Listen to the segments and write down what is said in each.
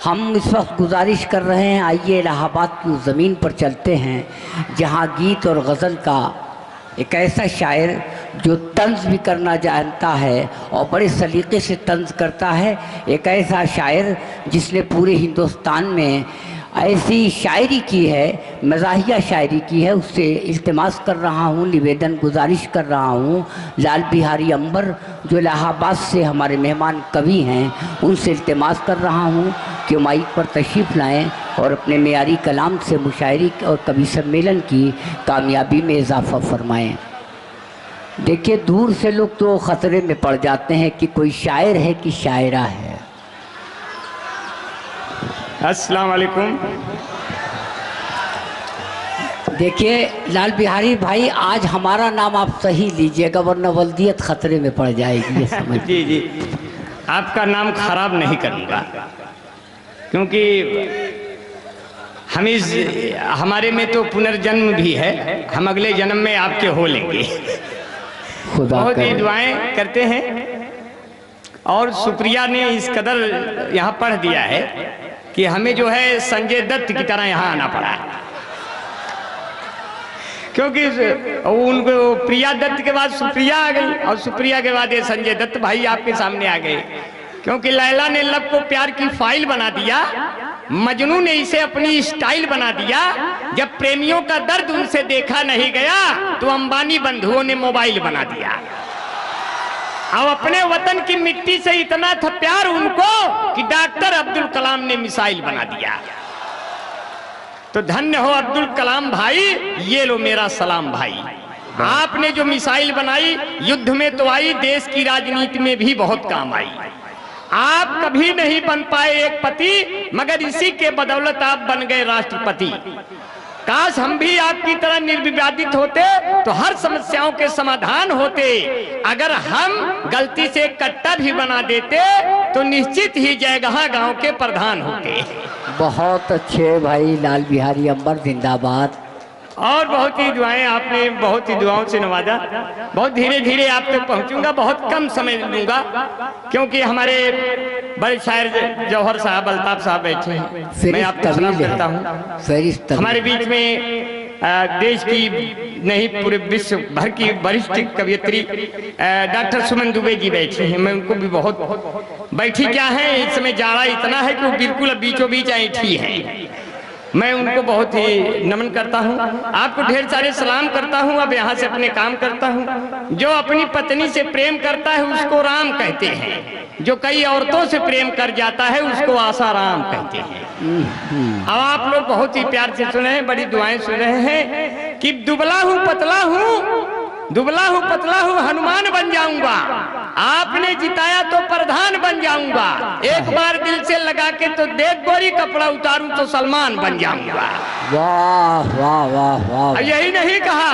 हम इस वक्त गुजारिश कर रहे हैं, आइए इलाहाबाद की उस ज़मीन पर चलते हैं जहाँ गीत और गज़ल का एक ऐसा शायर जो तंज भी करना जानता है और बड़े सलीक़े से तंज करता है, एक ऐसा शायर जिसने पूरे हिंदुस्तान में ऐसी शायरी की है, मज़ाहिया शायरी की है। उससे इल्तिमास कर रहा हूँ, निवेदन गुजारिश कर रहा हूँ, लाल बिहारी अंबर जो इलाहाबाद से हमारे मेहमान कवि हैं, उनसे इल्तिमास कर रहा हूँ कि माइक पर तशरीफ़ लाएँ और अपने मेयारी कलाम से मुशायरी और कवि सम्मेलन की कामयाबी में इजाफ़ा फरमाएँ। देखिए, दूर से लोग तो ख़तरे में पड़ जाते हैं कि कोई शायर है कि शायरा है। अस्सलाम वालेकुम। देखिए लाल बिहारी भाई, आज हमारा नाम आप सही लीजिएगा वरना वल्दियत खतरे में पड़ जाएगी, ये समझ। जी जी, आपका नाम खराब नहीं करूँगा, क्योंकि हमारे में तो पुनर्जन्म भी है, हम अगले जन्म में आपके हो लेंगे। बहुत ही दुआएं करते हैं। और सुप्रिया ने इस कदर यहाँ पढ़ दिया है कि हमें जो है संजय दत्त की तरह यहाँ आना पड़ा है, क्योंकि उनको प्रिया दत्त के बाद सुप्रिया आ गई और सुप्रिया के बाद ये संजय दत्त भाई आपके सामने आ गए। क्योंकि लैला ने लब को प्यार की फाइल बना दिया, मजनू ने इसे अपनी स्टाइल बना दिया। जब प्रेमियों का दर्द उनसे देखा नहीं गया तो अंबानी बंधुओं ने मोबाइल बना दिया। अब अपने वतन की मिट्टी से इतना था प्यार उनको कि डॉक्टर अब्दुल कलाम ने मिसाइल बना दिया। तो धन्य हो अब्दुल कलाम भाई, ये लो मेरा सलाम भाई। आपने जो मिसाइल बनाई युद्ध में तो आई, देश की राजनीति में भी बहुत काम आई। आप कभी नहीं बन पाए एक पति, मगर इसी के बदौलत आप बन गए राष्ट्रपति। काश हम भी आपकी तरह निर्विवादित होते तो हर समस्याओं के समाधान होते। अगर हम गलती से कट्टा भी बना देते तो निश्चित ही जयगहा गांव के प्रधान होते। बहुत अच्छे भाई, लाल बिहारी अंबर जिंदाबाद। और बहुत ही दुआएं, आपने बहुत ही दुआओं से नवाजा। बहुत धीरे धीरे आप तक पहुंचूंगा, बहुत कम समय दूंगा, क्योंकि हमारे बड़े शायर जौहर साहब, अल्ताफ साहब बैठे हैं। मैं आपको सलाम करता हूँ। हमारे बीच में देश की नहीं पूरे विश्व भर की वरिष्ठ कवयित्री डॉक्टर सुमन दुबे जी बैठी हैं। मैं उनको भी बहुत बैठी क्या है, इस समय जाड़ा इतना है कि वो बिल्कुल बीचों बीच ऐठी है। मैं उनको बहुत ही नमन करता हूँ, आपको ढेर सारे सलाम करता हूँ। अब यहाँ से अपने काम करता हूँ। जो अपनी पत्नी से प्रेम करता है उसको राम कहते हैं, जो कई औरतों से प्रेम कर जाता है उसको आसाराम कहते हैं। अब आप लोग बहुत ही प्यार से सुने हैं, बड़ी दुआएं सुन रहे हैं कि दुबला हूँ पतला हूँ, दुबला हूँ पतला हूँ, हनुमान बन जाऊंगा। आपने जिताया तो प्रधान बन जाऊंगा। एक बार दिल से लगा के तो देख गोरी, कपड़ा उतारूं तो सलमान बन जाऊंगा। वाह वाह वाह वाह। यही नहीं कहा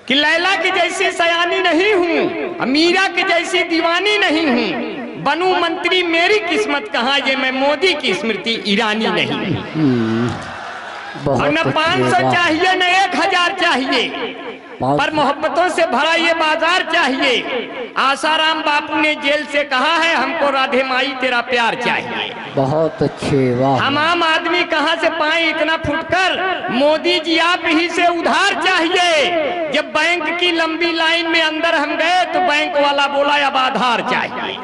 कि लैला की जैसी सयानी नहीं हूँ, मीरा की जैसी दीवानी नहीं हूँ, बनूं मंत्री मेरी किस्मत कहाँ, ये मैं मोदी की स्मृति ईरानी नहीं। और न 500 चाहिए न 1000 चाहिए, पर मोहब्बतों से भरा ये बाजार चाहिए। आसाराम बापू ने जेल से कहा है हमको राधे माई तेरा प्यार चाहिए। बहुत अच्छे, वाह। हम आम आदमी कहाँ से पाए इतना फुटकर, मोदी जी आप ही से उधार चाहिए। जब बैंक की लंबी लाइन में अंदर हम गए तो बैंक वाला बोला अब आधार चाहिए।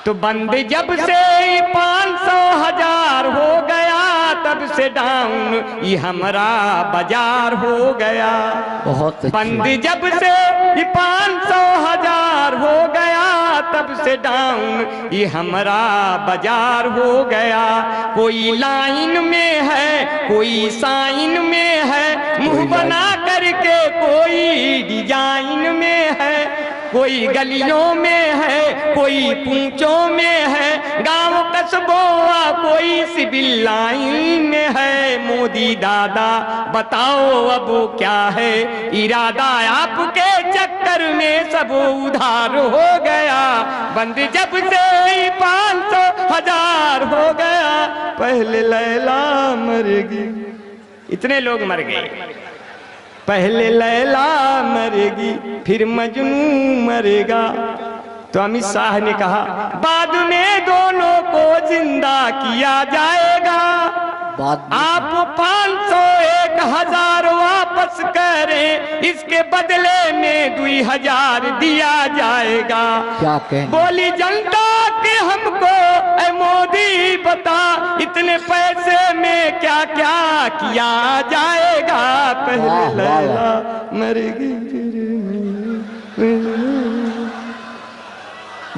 तो बंद जब से 500 1000 हो गया, तब से डाउन ये हमारा बाजार हो गया। बहुत बंद जब से 500 1000 हो गया, तब से डाउन ये हमारा बाजार हो गया। कोई लाइन में है, कोई साइन में है, मुंह बना करके कोई डिजाइन में है, कोई गलियों में है, कोई पूंछों में है, गांव कस्बों कोई सिविल लाइन में है। मोदी दादा बताओ अब क्या है इरादा, आपके चक्कर में सब उधार हो गया। बंद जब से 500 1000 हो गया, पहले लैला मरेगी, इतने लोग मर गए। पहले लैला मरेगी फिर मजनू मरेगा, तो अमित शाह ने कहा बाद में दोनों को जिंदा किया जाएगा, आप 500 1000 वापस करें, इसके बदले में 2000 दिया जाएगा। क्या कहें? बोली जनता कि हमको ऐ मोदी बता, इतने पैसे में क्या क्या किया जाएगा, पहले लैला मरेगी।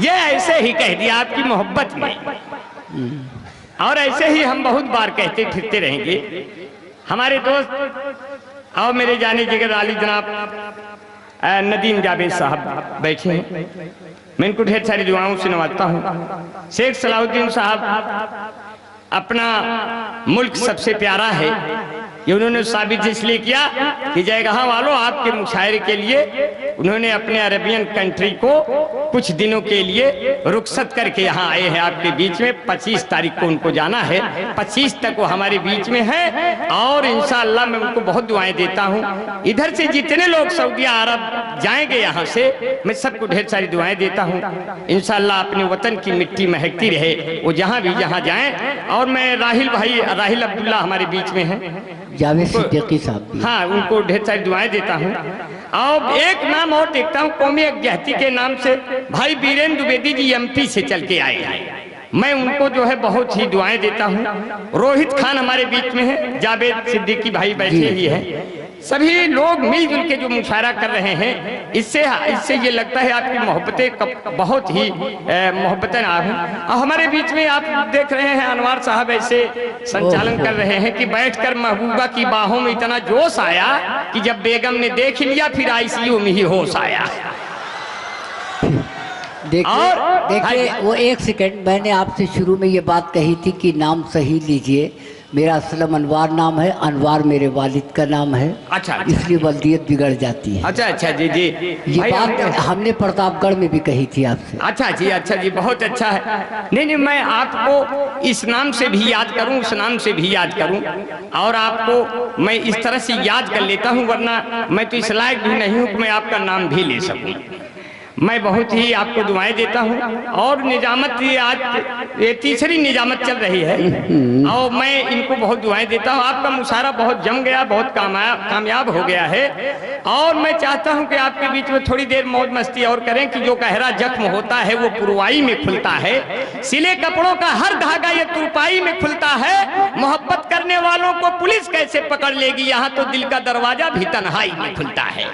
ये ऐसे ही कह दिया आपकी मोहब्बत में, और ऐसे ही हम बहुत बार कहते फिरते रहेंगे। हमारे दोस्त और मेरे जाने जिगर आली जनाब नदीम जावेद साहब बैठे हैं, मैं इनको ढेर सारी दुआओं से नवाजता हूँ। शेख सलाहुद्दीन साहब, अपना मुल्क सबसे प्यारा है, ये उन्होंने साबित इसलिए किया कि जयगहाँ वालों आपके मुशायरे के लिए उन्होंने अपने अरबियन कंट्री को कुछ दिनों के लिए रुखसत करके यहाँ आए हैं आपके बीच में। 25 तारीख को उनको जाना है, 25 तक वो हमारे बीच में है, और इंशाअल्लाह मैं उनको बहुत दुआएं देता हूँ। इधर से जितने लोग सऊदी अरब जाएंगे यहाँ से, मैं सबको ढेर सारी दुआएं देता हूँ। इंशाअल्लाह अपने वतन की मिट्टी महकती रहे, वो जहाँ भी जहाँ जाएं। और मैं राहिल भाई, राहिल अब्दुल्ला हमारे बीच में है, जावेद सिद्दीकी साहब भी, हाँ, उनको ढेर सारी दुआएं देता हूँ। और एक नाम और देखता हूँ, कौमी यकजहती के नाम से भाई बीरेन द्विवेदी जी एमपी से चल के आए हैं, मैं उनको जो है बहुत ही दुआएं देता हूँ। रोहित खान हमारे बीच में है, जावेद सिद्दीकी भाई बैठे ही हैं। सभी लोग मिलजुल के जो मुशायरा कर रहे हैं, इससे ये लगता है आपकी मोहब्बतें बहुत ही मोहब्बतें हैं। और हमारे बीच में आप देख रहे हैं अनवार साहब ऐसे संचालन कर रहे हैं कि बैठकर महबूबा की बाहों में इतना जोश आया कि जब बेगम ने देख लिया फिर आईसीयू में ही होश आया। देखिए वो एक सेकंड, मैंने आपसे शुरू में ये बात कही थी कि नाम सही लीजिए। मेरा असलम अनवार नाम है, अनवार मेरे वालिद का नाम है। अच्छा, इसलिए वल्दियत बिगड़ जाती है। अच्छा अच्छा जी जी, ये बात हमने प्रतापगढ़ में भी कही थी आपसे। अच्छा जी, बहुत अच्छा है। नहीं, मैं आपको इस नाम से भी याद करूं, उस नाम से भी याद करूं, और आपको मैं इस तरह से याद कर लेता हूं, वरना मैं तो इस लायक भी नहीं हूं कि मैं आपका नाम भी ले सकूं। मैं बहुत ही आपको दुआएं देता हूं। और निजामत, ये आज ये तीसरी निजामत चल रही है, और मैं इनको बहुत दुआएं देता हूं। आपका मुशायरा बहुत जम गया, बहुत कामयाब हो गया है, और मैं चाहता हूं कि आपके बीच में थोड़ी देर मौज मस्ती और करें कि जो गहरा जख्म होता है वो पुरवाई में खुलता है, सिले कपड़ों का हर धागा ये तुरपाई में खुलता है। मोहब्बत करने वालों को पुलिस कैसे पकड़ लेगी, यहाँ तो दिल का दरवाजा भी तन्हाई में खुलता है।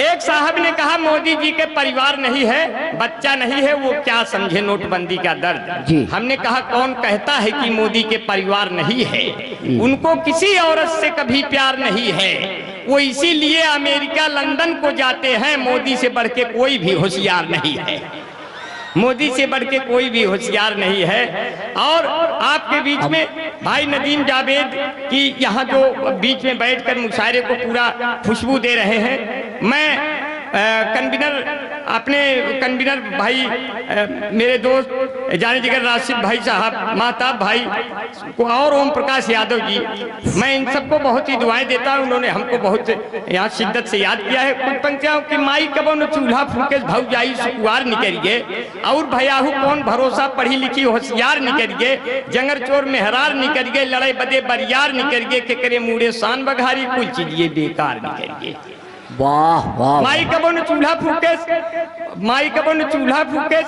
एक साहब ने कहा मोदी जी के परिवार नहीं है, बच्चा नहीं है, वो क्या समझे नोटबंदी का दर्द जी। हमने कहा कौन कहता है कि मोदी के परिवार नहीं है, उनको किसी औरत से कभी प्यार नहीं है, वो इसीलिए अमेरिका लंदन को जाते हैं। मोदी से बढ़ के कोई भी होशियार नहीं है, मोदी से बढ़ के कोई भी होशियार नहीं है। और आपके बीच में भाई नदीम जावेद की यहाँ जो बीच में बैठकर मुशायरे को पूरा खुशबू दे रहे हैं, मैं अपने कन्वीनर भाई मेरे दोस्त जाने जिगर राशिद भाई साहब, महताब भाई को, और ओम प्रकाश यादव जी, मैं इन सबको बहुत ही दुआएं देता हूं। उन्होंने हमको बहुत यहाँ शिद्दत से याद किया है। कुछ पंक्तियां कि माई कबो न चूल्हा फूके भाव जाई सुकुआर निकलिए, और भयाहू कौन भरोसा पढ़ी लिखी होशियार निकलिए, जंगर चोर मेहरार निकलिए, लड़ाई बदे बरियार निकलिए, के करे मुड़े शान बघारी कुल चीजिए बेकार निकलिए। वाह वाह, माई कबो न चूल्हा फूके, माई कबो न चूल्हा फूके,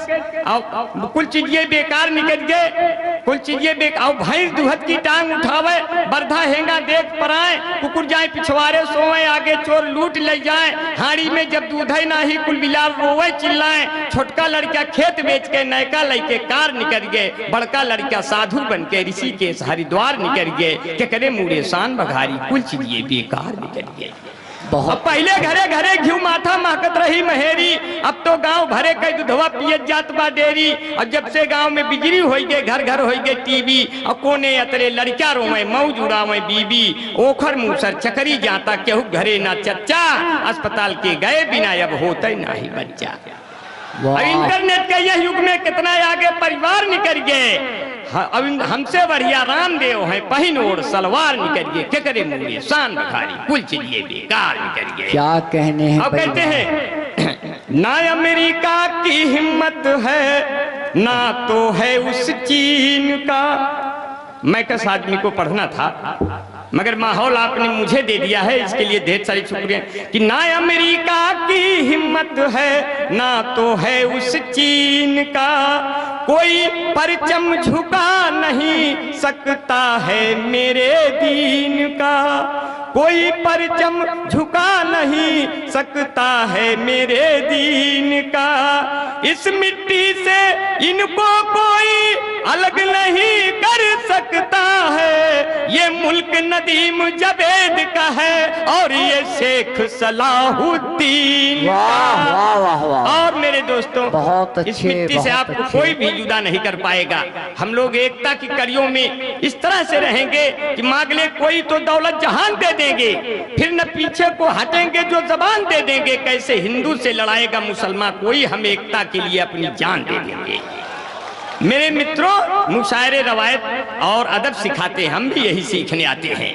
कुल चीजें बेकार निकल गए, कुल चीजें बेकार। भैंस दुहत की टांग उठावे, बरधा हेंगा देख पराए, कुकुर जाए पिछवाड़े सोए, आगे चोर लूट ले जाए, हाड़ी में जब दूध है नाही कुल बिलाल रोवे चिल्लाए, छोटका लड़का खेत बेच के नयका लड़के कार निकल गए, बड़का लड़का साधु बन के ऋषिकेश हरिद्वार निकल गए, के करे मुड़े शान बघारी कुल चीजें बेकार निकल गए। अब पहले घरे घरे घी माथा महकत रही महेरी, अब तो गांव भरे कई दूधवा पियत जात बा डेरी, और जब से गांव में बिजली हो गए, घर घर हो गए टीवी, और कोने अतरे लड़का रोवे मौज उड़ावे बीबी, ओखर मुसर चकरी जाता केहू घरे ना चच्चा, अस्पताल के गए बिना अब होते ना ही बच्चा। अब इंटरनेट के यह युग में कितना आगे परिवार निकल गए, अब हमसे बढ़िया रामदेव है, पहिन ओढ़ सलवार निकल गए, के करे मुड़े शान बघारी कुल चीजें बेकार निकल गए। क्या कहने हैं। अब कहते हैं ना अमेरिका की हिम्मत है, ना तो है उस चीन का। मैं किस आदमी को पढ़ना था, मगर माहौल आपने मुझे दे दिया है, इसके लिए ढेर सारी शुक्रिया। कि ना अमेरिका की हिम्मत है, ना तो है उस चीन का, कोई परचम झुका नहीं सकता है मेरे दीन का, कोई परचम झुका नहीं सकता है मेरे दीन का। इस मिट्टी से इनको कोई अलग नहीं कर सकता है, ये मुल्क नदीम जवेद का है और ये शेख सलाहुद्दीन का। वाह वाह वाह। और मेरे दोस्तों, बहुत अच्छे, इस मिट्टी से बहुत आपको अच्छे। कोई भी जुदा नहीं कर पाएगा। हम लोग एकता की कड़ियों में इस तरह से रहेंगे कि मांग ले कोई तो दौलत जहान दे देंगे, फिर न पीछे को हटेंगे जो जबान दे देंगे। कैसे हिंदू से लड़ाएगा मुसलमान कोई, हम एकता के लिए अपनी जान दे देंगे। मेरे मित्रों, मुशायरे रवायत और अदब सिखाते, हम भी यही सीखने आते हैं।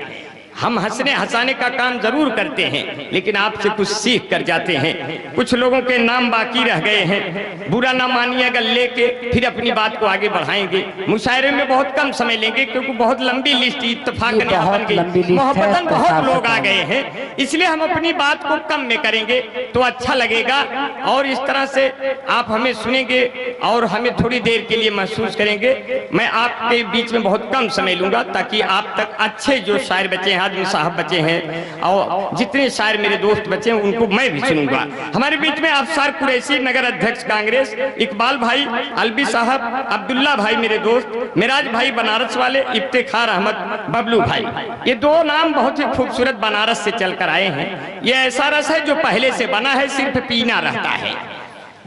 हम हंसने हंसाने का काम जरूर करते हैं, लेकिन आपसे कुछ सीख कर जाते हैं। कुछ लोगों के नाम बाकी रह गए हैं, बुरा ना मानिएगा, लेके फिर अपनी बात को आगे बढ़ाएंगे। मुशायरे में बहुत कम समय लेंगे क्योंकि बहुत लंबी लिस्ट इत्तेफाकन बन गई, मोहब्बतन बहुत लोग आ गए हैं, इसलिए हम अपनी बात को कम में करेंगे तो अच्छा लगेगा। और इस तरह से आप हमें सुनेंगे और हमें थोड़ी देर के लिए महसूस करेंगे। मैं आपके बीच में बहुत कम समय लूंगा ताकि आप तक अच्छे जो शायर बचे हैं, आदमी साहब बचे हैं और जितने शायर मेरे दोस्त बचे हैं उनको मैं भी सुनूंगा। हमारे बीच में अफसार कुरैशी, नगर अध्यक्ष कांग्रेस, इकबाल भाई, अलवी साहब, अब्दुल्ला भाई मेरे दोस्त, मिराज भाई बनारस वाले, इफ्तिखार अहमद, बबलू भाई। ये दो नाम बहुत ही खूबसूरत बनारस से चलकर आए हैं। ये ऐसा रस है जो पहले से बना है, सिर्फ पीना रहता है।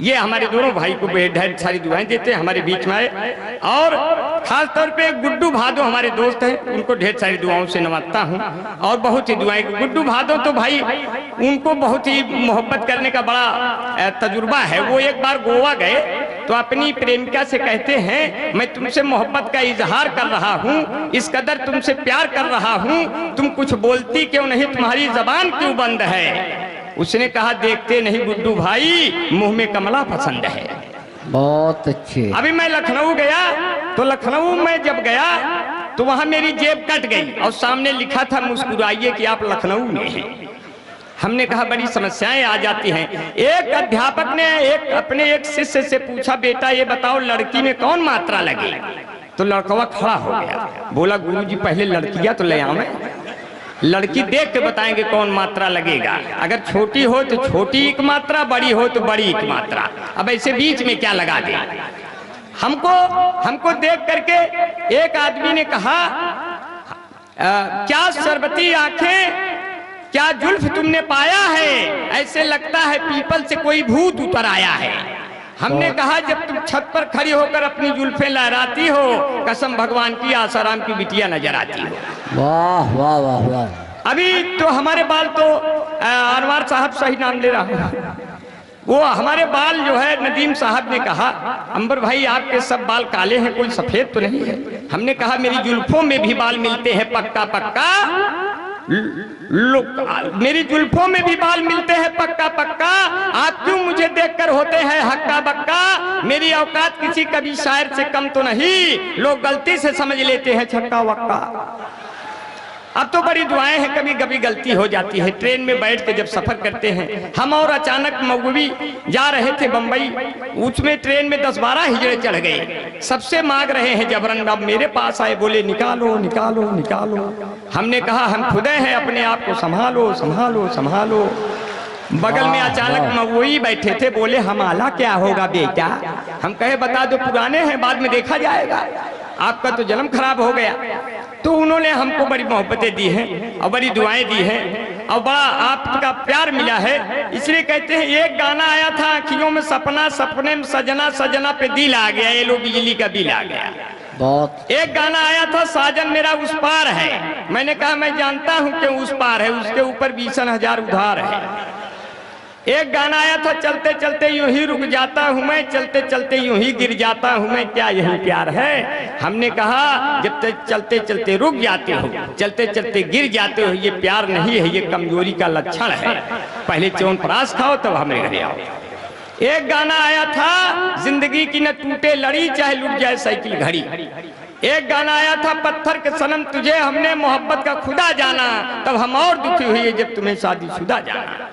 ये हमारे दोनों भाई को ढेर सारी दुआएं देते हैं, हमारे बीच में आए। और खास तौर पे गुड्डू भादो हमारे दोस्त हैं, उनको ढेर सारी दुआओं से नवाजता हूं और बहुत ही दुआएं। गुड्डू भादो तो भाई उनको बहुत ही मोहब्बत करने का बड़ा तजुर्बा है। वो एक बार गोवा गए तो अपनी प्रेमिका से कहते हैं, मैं तुमसे मोहब्बत का इजहार कर रहा हूँ, इस कदर तुमसे प्यार कर रहा हूँ, तुम कुछ बोलती क्यों नहीं, तुम्हारी जबान क्यों बंद है। उसने कहा, देखते नहीं गुड्डू भाई, मुंह में कमला पसंद है। बहुत अच्छे। अभी मैं लखनऊ गया तो लखनऊ में जब गया तो वहां मेरी जेब कट गई और सामने लिखा था, मुस्कुराइए कि आप लखनऊ में हैं। हमने कहा बड़ी समस्याएं आ जाती हैं। एक अध्यापक ने अपने एक शिष्य से पूछा, बेटा ये बताओ लड़की में कौन मात्रा लगे। तो लड़कवा खड़ा हो गया, बोला गुरुजी पहले लड़कियां तो ले आवे, लड़की देख के बताएंगे कौन मात्रा लगेगा। अगर छोटी हो तो छोटी एक मात्रा, बड़ी हो तो बड़ी एक मात्रा, अब ऐसे बीच में क्या लगा दे। हमको देख करके एक आदमी ने कहा, क्या शरबती आंखें, क्या जुल्फ तुमने पाया है, ऐसे लगता है पीपल से कोई भूत उतर आया है। हमने कहा, जब तुम छत पर खड़ी होकर अपनी जुल्फें लहराती हो, कसम भगवान की आसाराम की बिटिया नजर आती हो। वाह वाह वाह वाह। अभी तो हमारे बाल तो अनवार साहब सही नाम ले रहा हूँ, वो हमारे बाल जो है नदीम साहब ने कहा, अंबर भाई आपके सब बाल काले हैं, कोई सफेद तो नहीं है। हमने कहा, मेरी जुल्फों में भी बाल मिलते हैं पक्का पक्का, मेरी जुल्फों में भी बाल मिलते हैं पक्का पक्का, आप क्यों मुझे देखकर होते हैं हक्का बक्का। मेरी औकात किसी कभी शायर से कम तो नहीं, लोग गलती से समझ लेते हैं छक्का वक्का। अब तो बड़ी दुआएं हैं, कभी कभी गलती हो जाती है। ट्रेन में बैठ के जब सफर करते हैं हम, और अचानक मऊवी जा रहे थे बंबई, उसमें ट्रेन में 10-12 हिजड़े चढ़ गए, सबसे मांग रहे हैं जबरन। अब मेरे पास आए, बोले निकालो निकालो निकालो। हमने कहा, हम खुदे हैं, अपने आप को संभालो संभालो संभालो। बगल में अचानक मऊवी बैठे थे, बोले हमारा क्या होगा बेटा। हम कहे, बता दो, पुराने हैं, बाद में देखा जाएगा, आपका तो जन्म खराब हो गया। तो उन्होंने हमको बड़ी मोहब्बतें दी हैं और बड़ी दुआएं दी हैं और बड़ा आपका प्यार मिला है। इसलिए कहते हैं, एक गाना आया था, आँखियों में सपना, सपने में सजना, सजना पे दिल आ गया, ये लो बिजली का बिल आ गया। बहुत। एक गाना आया था, साजन मेरा उस पार है। मैंने कहा, मैं जानता हूँ कि उस पार है, उसके ऊपर 20,000 उधार है। एक गाना आया था, चलते चलते यूं ही रुक जाता हूं मैं, चलते चलते यूं ही गिर जाता हूं मैं, क्या यही प्यार है। हमने कहा, जब तक चलते चलते रुक जाते हो, चलते चलते गिर जाते हो, ये प्यार नहीं है, ये कमजोरी का लक्षण है। पहले च्यवनप्राश खाओ तब हमें घरे आओ। एक गाना आया था, जिंदगी की न टूटे लड़ी चाहे लुट जाए साइकिल घड़ी। एक गाना आया था, पत्थर के सनम तुझे हमने मोहब्बत का खुदा जाना, तब हम और दुखी हुए जब तुम्हें शादीशुदा जाना।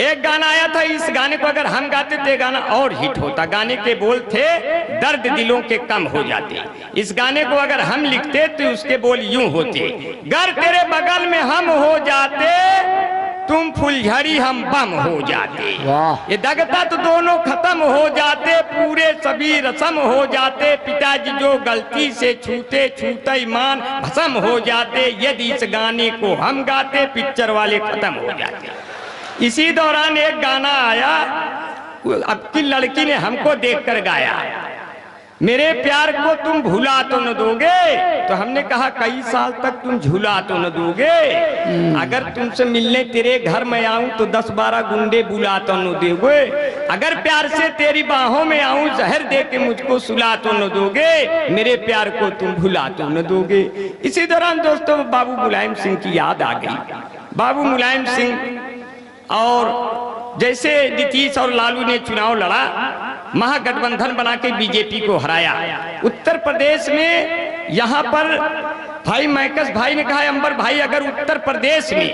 एक गाना आया था, इस गाने को अगर हम गाते तो गाना और हिट होता। गाने के बोल थे, दर्द दिलों के कम हो जाते। इस गाने को अगर हम लिखते तो उसके बोल यूं होते, गर तेरे बगल में हम हो जाते, तुम फुलझड़ी हम बम हो जाते। ये दगता तो दोनों खत्म हो जाते, पूरे सभी रसम हो जाते, पिताजी जो गलती से छूते छूते ईमान भस्म हो जाते। यदि इस गाने को हम गाते पिक्चर वाले खत्म हो जाते। इसी दौरान एक गाना आया, अब की लड़की ने हमको देखकर गाया, मेरे प्यार को तुम भुला तो न दोगे। तो हमने कहा कई साल तक तुम झूला तो न दोगे, अगर तुमसे मिलने तेरे घर में आऊं तो 10-12 गुंडे बुला तो न दोगे, अगर प्यार से तेरी बाहों में आऊं जहर दे के मुझको सुला तो न दोगे, मेरे प्यार को तुम भुला तो न दोगे। इसी दौरान दोस्तों बाबू मुलायम सिंह की याद आ गई। बाबू मुलायम सिंह और जैसे नीतीश और लालू ने चुनाव लड़ा, महागठबंधन बना के बीजेपी को हराया। उत्तर प्रदेश में यहाँ पर भाई मैकस भाई ने कहा, अंबर भाई अगर उत्तर प्रदेश में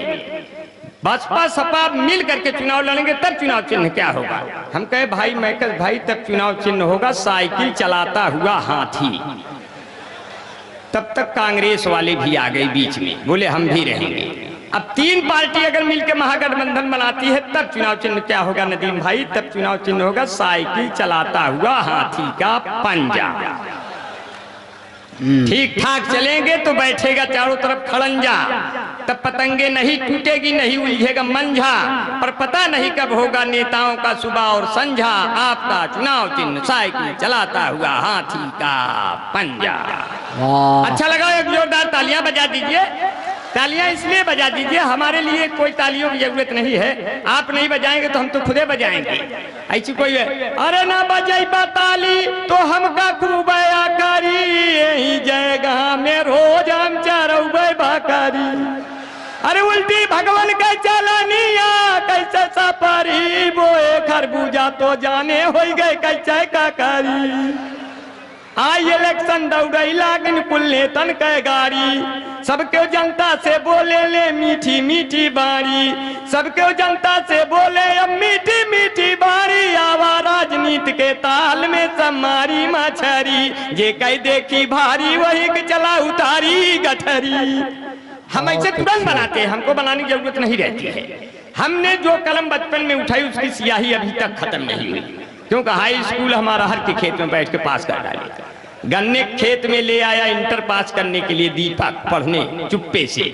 बसपा सपा मिल करके चुनाव लड़ेंगे तब चुनाव चिन्ह क्या होगा। हम कहे भाई मैकस भाई तब चुनाव चिन्ह होगा साइकिल चलाता हुआ हाथी। तब तक कांग्रेस वाले भी आ गए बीच में, बोले हम भी रहेंगे। अब 3 पार्टी अगर मिलकर महागठबंधन बनाती है तब चुनाव चिन्ह क्या होगा नदीम भाई, तब चुनाव चिन्ह होगा साइकिल चलाता हुआ हाथी का पंजा। ठीक ठाक चलेंगे तो बैठेगा चारों तरफ खड़ंजा, तब पतंगे नहीं टूटेगी नहीं उलझेगा मंझा, पर पता नहीं कब होगा नेताओं का सुबह और संझा, आपका चुनाव चिन्ह साइकिल चलाता हुआ हाथी का पंजा। अच्छा लगा, एक जोरदार तालियां बजा दीजिए। तालियां इसलिए बजा दीजिए, हमारे लिए कोई तालियों की जरूरत नहीं है, आप नहीं बजाएंगे तो हम तो खुदे बजाएंगे। ऐसी कोई है अरे ना बजाई ताली तो हम का खूब आकारी, यही जगह में रोज हम चरौबे बाकारी। अरे उल्टी भगवान के चलनिया कैसे सपरी, बोए खरबूजा तो जाने हो गए कैसे काकारी। आई इलेक्शन दौड़ई लागिन कुल नेतन के गाड़ी, सबके जनता से बोले ले मीठी मीठी बारी, सबके जनता से बोले अब मीठी मीठी बारी, आवा राजनीति के ताल में समारी मछरी, जे कई देखी भारी वही के चला उतारी गठरी। हम ऐसे तुरंत बनाते हैं, हमको बनाने की जरूरत नहीं रहती है। हमने जो कलम बचपन में उठाई उसकी स्याही अभी तक खत्म नहीं हुई, क्योंकि हाई स्कूल हमारा हर के खेत में बैठ के पास कर डाले। गन्ने खेत में ले आया इंटर पास करने के लिए दीपक पढ़ने, चुप्पे से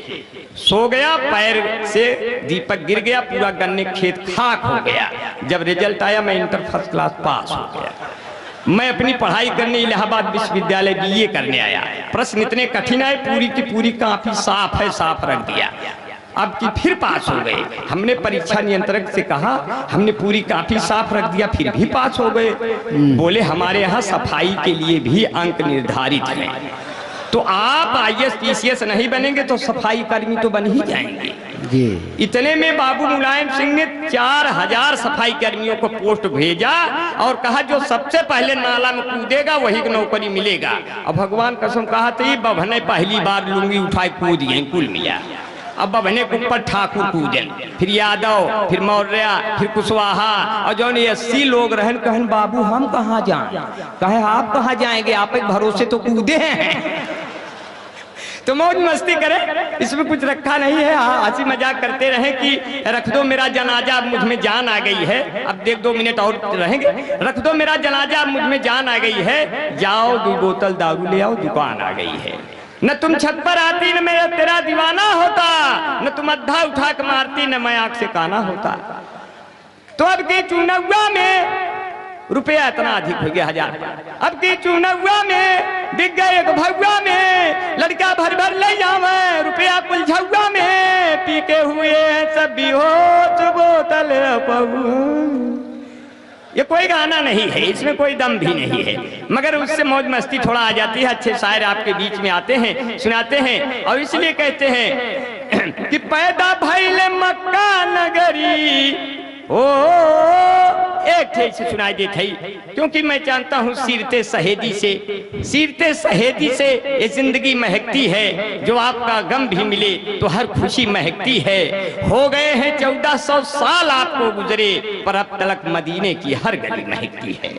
सो गया, पैर से दीपक गिर गया, पूरा गन्ने खेत खाक हो गया। जब रिजल्ट आया मैं इंटर फर्स्ट क्लास पास हो गया। मैं अपनी पढ़ाई करने इलाहाबाद विश्वविद्यालय BA करने आया। प्रश्न इतने कठिन आए, पूरी की पूरी काफी साफ है, साफ रख दिया। अब की फिर पास हो गए। हमने परीक्षा नियंत्रक से कहा, हमने पूरी काफी साफ रख दिया, फिर भी पास हो गए। बोले हमारे यहाँ सफाई के लिए भी अंक निर्धारित है, तो आप IAS PCS नहीं बनेंगे तो सफाई कर्मी तो बन ही जाएंगे जी। इतने में बाबू मुलायम सिंह ने 4000 सफाई कर्मियों को पोस्ट भेजा और कहा जो सबसे पहले नाला में कूदेगा वही नौकरी मिलेगा। अब भगवान कसम कहा तो बभने पहली बार लुंगी उठाए कूद गए, कुल मिला। अब बभने के ऊपर ठाकुर कूदन, फिर यादव, फिर मौर्य, फिर कुशवाहा, और जो 80 लोग रहन कहन बाबू हम कहाँ जाएं, कहे आप कहाँ जाएंगे, आप एक भरोसे तो कूदे हैं। तो मौज मस्ती करें, इसमें कुछ रखा नहीं है, हंसी मजाक करते रहे कि रख दो मेरा जनाजा अब मुझ में जान आ गई है। अब देख 2 मिनट और रहेंगे, रख दो मेरा जनाजा अब मुझ में जान आ गई है, जाओ 2 बोतल दारू ले आओ दुकान आ गई है। न तुम छत पर आती न मैं तेरा दीवाना होता, न तुम अद्धा उठा के मारती न मैं आंख से काना होता। तो अब की चुनावा में रुपया इतना अधिक हो गया 1000। अब की चुनावा में दिख गए एक भगवा में, लड़का भर भर ले जावे रुपया कुल झुआ में, पी के हुए सब बेहोश बोतल पहुँ। ये कोई गाना नहीं है, इसमें कोई दम भी नहीं है, मगर उससे मौज मस्ती थोड़ा आ जाती है। अच्छे शायर आपके बीच में आते हैं, सुनाते हैं, और इसलिए कहते हैं कि पैदा भइले मक्का नगरी, ओ एक ठे से सुनाई देत है, क्योंकि मैं जानता हूँ सीरते सहेदी से ये जिंदगी महकती है। जो आपका गम भी मिले तो हर खुशी महकती है। हो गए हैं 1400 साल आपको गुजरे, पर अब तलक मदीने की हर गली महकती है।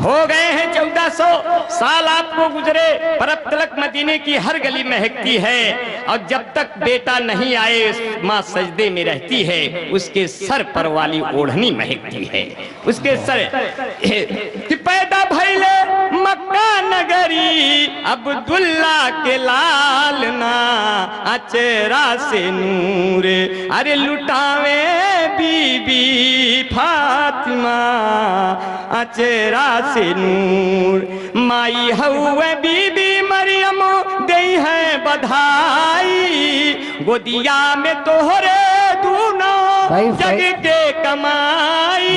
हो गए हैं 1400 साल आपको गुजरे, पर अब तलक मदीने की हर गली महकती है। और जब तक बेटा नहीं आए माँ सजदे में रहती है, उसके सर पर वाली ओढ़नी महकती है। उसके सर कि पैदा भइले मक्का नगरी, अब्दुल्ला के लाल ना अचरा से नूर, अरे लुटावे बीबी फातिमा अचरा से नूर। माई हउए बीबी मरियम दई है बधाई, गोदिया में तोहरे दूनो जग के कमाई,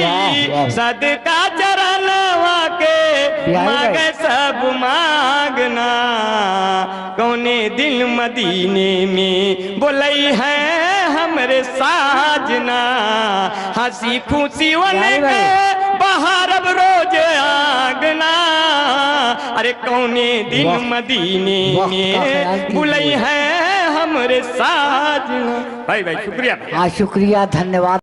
सदका चरणवा के मांगे सब मांगना। कौने दिल मदीने में बोलई है हमरे साजना, हंसी खुशी वाले बाहर अब रोज आगना। अरे कौने दिन मदीने में बुलई है हमरे साजना। भाई शुक्रिया। हाँ शुक्रिया, धन्यवाद।